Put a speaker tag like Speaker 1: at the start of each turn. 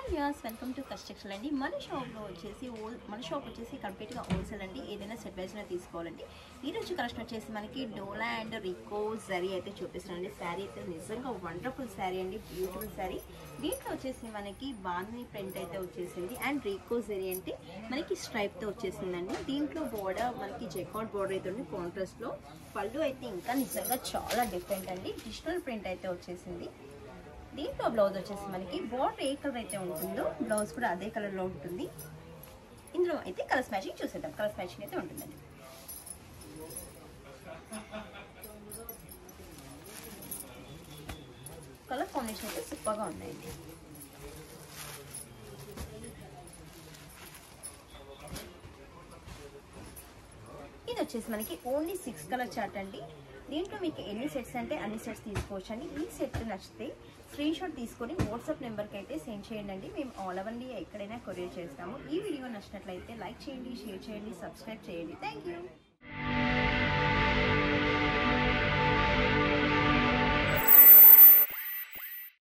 Speaker 1: Hi viewers, welcome to కస్టెక్షన్ అండి. మన షాప్లో వచ్చేసి కంప్లీట్గా హోల్సేల్ అండి. ఏదైనా సెట్ వైజ్లో తీసుకోవాలండి. ఈరోజు కలెక్షన్ వచ్చేసి మనకి డోలా అండ్ రికో జరీ అయితే చూపిస్తున్నాండి. శారీ అయితే నిజంగా వండర్ఫుల్ శారీ అండి, బ్యూటిఫుల్ శారీ. దీంట్లో వచ్చేసి మనకి బాందిని ప్రింట్ అయితే వచ్చేసింది అండ్ రికో జరీ అంటే మనకి స్ట్రైప్తో వచ్చేసిందండి. దీంట్లో బోర్డర్ మనకి జెకార్డ్ బోర్డర్ అయితే ఉంది కాంట్రాస్ట్లో. పళ్ళు అయితే ఇంకా నిజంగా చాలా డిఫరెంట్ అండి, డిజిటల్ ప్రింట్ అయితే వచ్చేసింది. దీంట్లో బ్లౌజ్ వచ్చేసి మనకి బార్డర్ ఏ కలర్ అయితే ఉంటుందో బ్లౌజ్ కూడా అదే కలర్లో ఉంటుంది. ఇందులో అయితే కలర్స్ మ్యాచింగ్ చూసేద్దాం. కలర్స్ మ్యాచింగ్ అయితే ఉంటుందండి. కలర్ కాంబినేషన్ అయితే సూపర్గా ఉన్నాయండి. ఇది వచ్చేసి మనకి ఓన్లీ 6 కలర్ చార్ట్ అండి. దీంట్లో మీకు ఎన్ని సెట్స్ అంటే అన్ని సెట్స్ తీసుకోవచ్చు అండి. ఈ సెట్ నచ్చితే స్క్రీన్ షాట్ తీసుకొని వాట్సాప్ నెంబర్కి అయితే సెండ్ చేయండి. మేము ఆల్ ఓవర్ ఇండియా ఎక్కడైనా కొరియర్ చేస్తాము. ఈ వీడియో నచ్చినట్లయితే లైక్ చేయండి, షేర్ చేయండి, సబ్స్క్రైబ్ చేయండి. Thank you.